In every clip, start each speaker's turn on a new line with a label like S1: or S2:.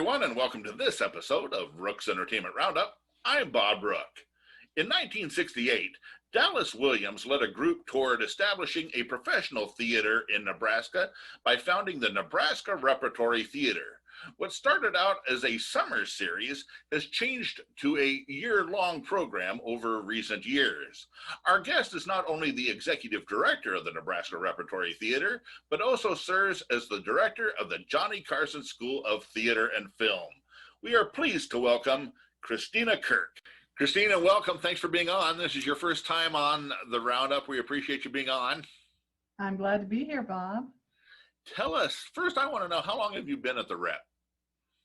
S1: everyone, and welcome to this episode of Rook's Entertainment Roundup. I'm Bob Rook. In 1968, Dallas Williams led a group toward establishing a professional theater in Nebraska by founding the Nebraska Repertory Theater. What started out as a summer series has changed to a year-long program over recent years. Our guest is not only the executive director of the Nebraska Repertory Theater, but also serves as the director of the Johnny Carson School of Theater and Film. We are pleased to welcome Christina Kirk. Christina, welcome. Thanks for being on. This is your first time on the Roundup. We appreciate you being on.
S2: I'm glad to be here, Bob.
S1: Tell us, first I want to know, how long have you been at the Rep?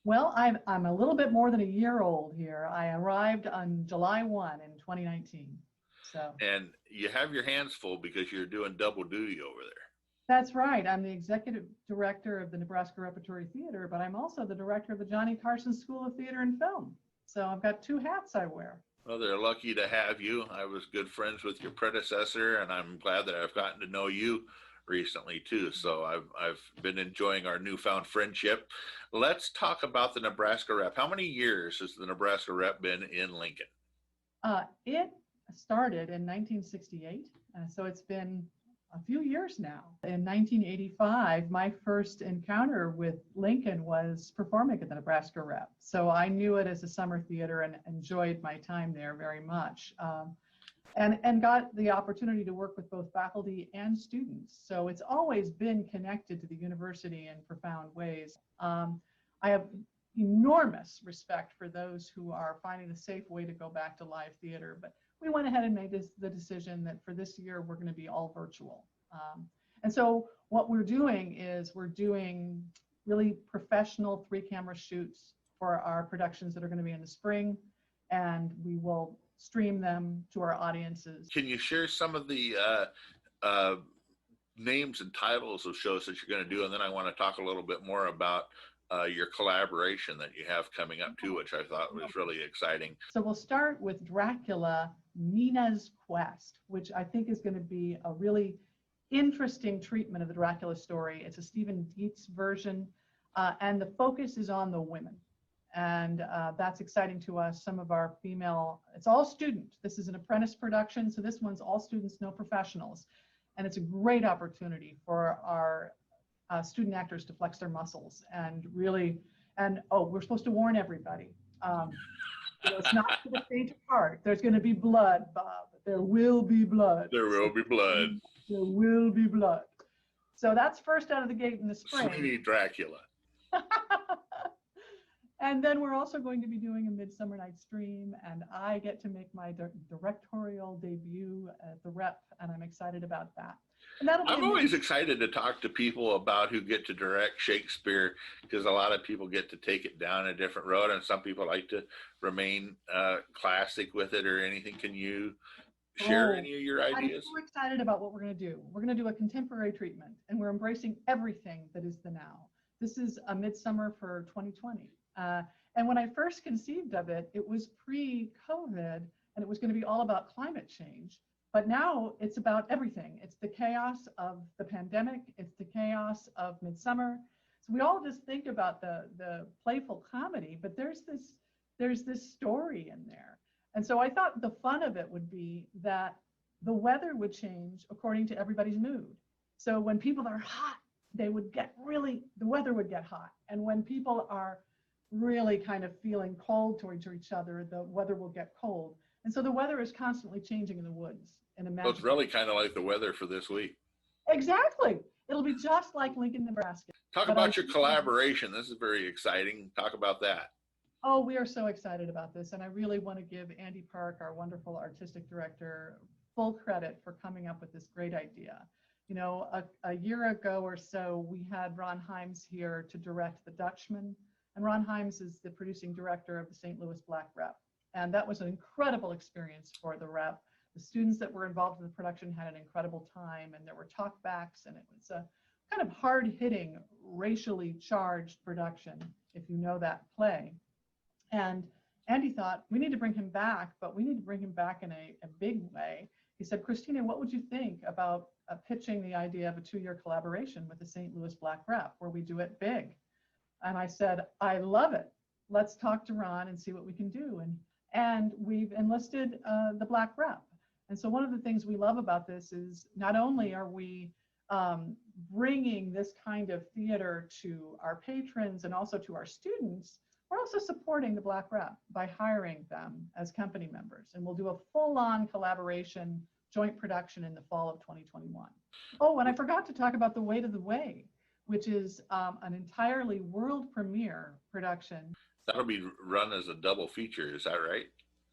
S2: Well, I'm a little bit more than a year old here. I arrived on July 1 in 2019.
S1: And you have your hands full because you're doing double duty over there.
S2: That's right. I'm the executive director of the Nebraska Repertory Theater, but I'm also the director of the Johnny Carson School of Theater and Film. So I've got two hats I wear.
S1: Well, they're lucky to have you. I was good friends with your predecessor, and I'm glad that I've gotten to know you recently too. So I've been enjoying our newfound friendship. Let's talk about the Nebraska Rep. How many years has the Nebraska Rep been in Lincoln?
S2: It started in 1968, so it's been a few years now. In 1985, my first encounter with Lincoln was performing at the Nebraska Rep. So I knew it as a summer theater and enjoyed my time there very much. And got the opportunity to work with both faculty and students. So it's always been connected to the university in profound ways. I have enormous respect for those who are finding a safe way to go back to live theater, but we went ahead and made the decision that for this year, we're going to be all virtual. And so what we're doing is we're doing really professional 3-camera shoots for our productions that are going to be in the spring, and we will stream them to our audiences.
S1: Can you share some of the names and titles of shows that you're going to do? And then I want to talk a little bit more about your collaboration that you have coming up too, which I thought was really exciting.
S2: So we'll start with Dracula, Nina's Quest, which I think is going to be a really interesting treatment of the Dracula story. It's a Stephen Dietz version, and the focus is on the women. And that's exciting to us. Some of our female, it's all student. This is an apprentice production, so this one's all students, no professionals. And it's a great opportunity for our student actors to flex their muscles and really, we're supposed to warn everybody. It's not for the faint of heart. There's going to be blood, Bob. There will be blood.
S1: There will be blood.
S2: There will be blood. So that's first out of the gate in the spring.
S1: Sweetie Dracula.
S2: And then we're also going to be doing a Midsummer Night's Dream, and I get to make my directorial debut at the Rep, and I'm excited about that. And
S1: I'm always excited to talk to people about who get to direct Shakespeare, because a lot of people get to take it down a different road, and some people like to remain classic with it or anything. Can you share any of your ideas?
S2: I'm so excited about what we're going to do. We're going to do a contemporary treatment, and we're embracing everything that is the now. This is a Midsummer for 2020. And when I first conceived of it, it was pre-COVID, and it was going to be all about climate change. But now it's about everything. It's the chaos of the pandemic. It's the chaos of Midsummer. So we all just think about the playful comedy, but there's this story in there. And so I thought the fun of it would be that the weather would change according to everybody's mood. So when people are hot, the weather would get hot. And when people are really kind of feeling cold towards each other, the weather will get cold. And so the weather is constantly changing in the woods.
S1: So it's really kind of like the weather for this week.
S2: Exactly. It'll be just like Lincoln, Nebraska.
S1: Talk about your collaboration. This is very exciting. Talk about that.
S2: Oh, we are so excited about this. And I really want to give Andy Park, our wonderful artistic director, full credit for coming up with this great idea. You know, a year ago or so, we had Ron Himes here to direct The Dutchman. And Ron Himes is the producing director of the St. Louis Black Rep. And that was an incredible experience for the Rep. The students that were involved in the production had an incredible time, and there were talkbacks, and it was a kind of hard-hitting, racially charged production, if you know that play. And Andy thought, we need to bring him back, but we need to bring him back in a big way. He said, Christina, what would you think about pitching the idea of a 2-year collaboration with the St. Louis Black Rep, where we do it big? And I said, I love it. Let's talk to Ron and see what we can do. And we've enlisted the Black rep. And so one of the things we love about this is not only are we bringing this kind of theater to our patrons and also to our students, we're also supporting the Black rep by hiring them as company members. And we'll do a full-on collaboration joint production in the fall of 2021. Oh, and I forgot to talk about The Weight of the Way, which is an entirely world premiere production.
S1: That'll be run as a double feature, is that right?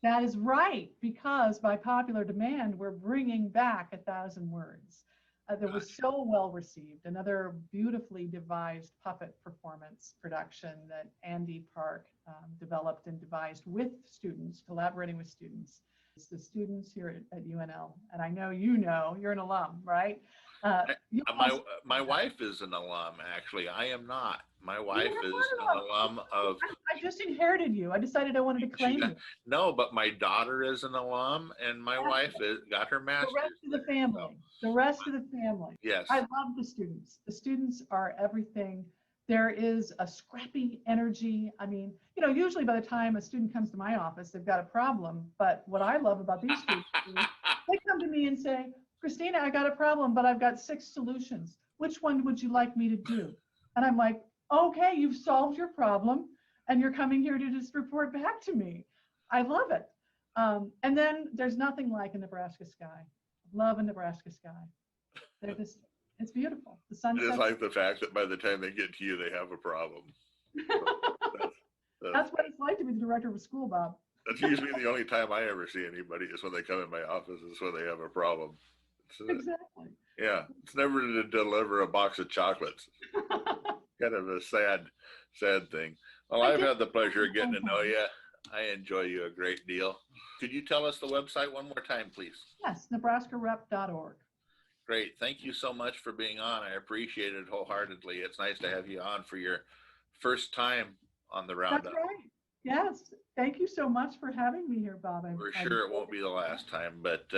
S2: That is right, because by popular demand, we're bringing back 1,000 Words. That was so well received. Another beautifully devised puppet performance production that Andy Park developed and devised with students, collaborating with students. It's the students here at UNL, and I know you're an alum, right?
S1: My wife is an alum, actually. I am not. My wife is an alum of...
S2: I just inherited you. I decided I wanted to claim you.
S1: No, but my daughter is an alum, and my wife got her master's.
S2: The rest of the family. The rest of the family.
S1: Yes.
S2: I love the students. The students are everything. There is a scrappy energy. I mean, usually by the time a student comes to my office, they've got a problem. But what I love about these students is they come to me and say, Christina, I got a problem, but I've got 6 solutions. Which one would you like me to do? And I'm like, okay, you've solved your problem and you're coming here to just report back to me. I love it. And then there's nothing like a Nebraska sky. Love a Nebraska sky. They're just, it's beautiful. The sun.
S1: It's like the fact that by the time they get to you, they have a problem.
S2: That's what it's like to be the director of a school, Bob.
S1: That's usually the only time I ever see anybody is when they come in my office, is when they have a problem.
S2: Exactly.
S1: Yeah, it's never to deliver a box of chocolates. Kind of a sad thing. Well, I've had the pleasure of getting to know you. I enjoy you a great deal. Could you tell us the website one more time, please?
S2: Yes, nebraskarep.org.
S1: Great. Thank you so much for being on. I appreciate it wholeheartedly. It's nice to have you on for your first time on the Roundup.
S2: That's right. Yes. Thank you so much for having me here, Bob.
S1: For sure it won't be the last time, but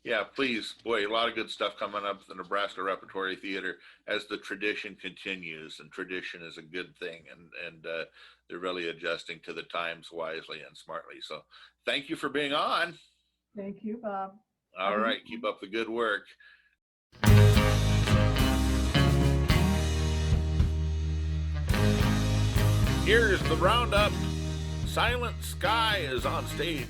S1: yeah, please, boy, a lot of good stuff coming up at the Nebraska Repertory Theater as the tradition continues, and tradition is a good thing, and they're really adjusting to the times wisely and smartly. So thank you for being on.
S2: Thank you, Bob.
S1: All right, keep up the good work. Here's the Roundup. Silent Sky is on stage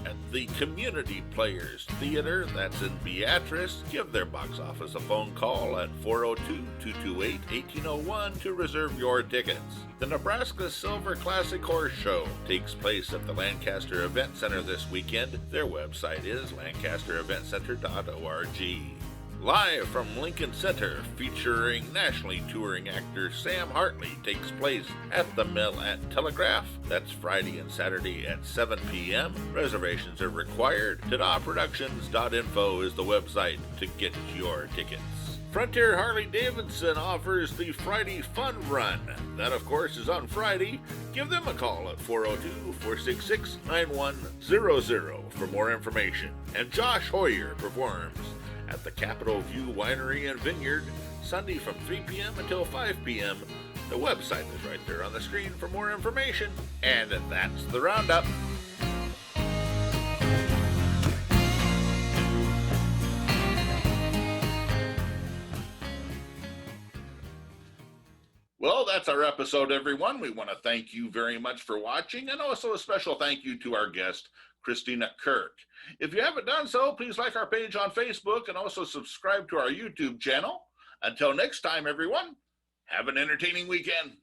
S1: at the Community Players Theater. That's in Beatrice. Give their box office a phone call at 402-228-1801 to reserve your tickets. The Nebraska Silver Classic Horse Show takes place at the Lancaster Event Center this weekend. Their website is lancastereventcenter.org. Live from Lincoln Center, featuring nationally touring actor Sam Hartley, takes place at the Mill at Telegraph. That's Friday and Saturday at 7 p.m. Reservations are required. TadaProductions.info is the website to get your tickets. Frontier Harley-Davidson offers the Friday Fun Run. That, of course, is on Friday. Give them a call at 402-466-9100 for more information. And Josh Hoyer performs at the Capitol View Winery and Vineyard, Sunday from 3 p.m. until 5 p.m. The website is right there on the screen for more information. And that's the Roundup. Well, that's our episode, everyone. We want to thank you very much for watching, and also a special thank you to our guest, Christina Kirk. If you haven't done so, please like our page on Facebook and also subscribe to our YouTube channel. Until next time, everyone, have an entertaining weekend.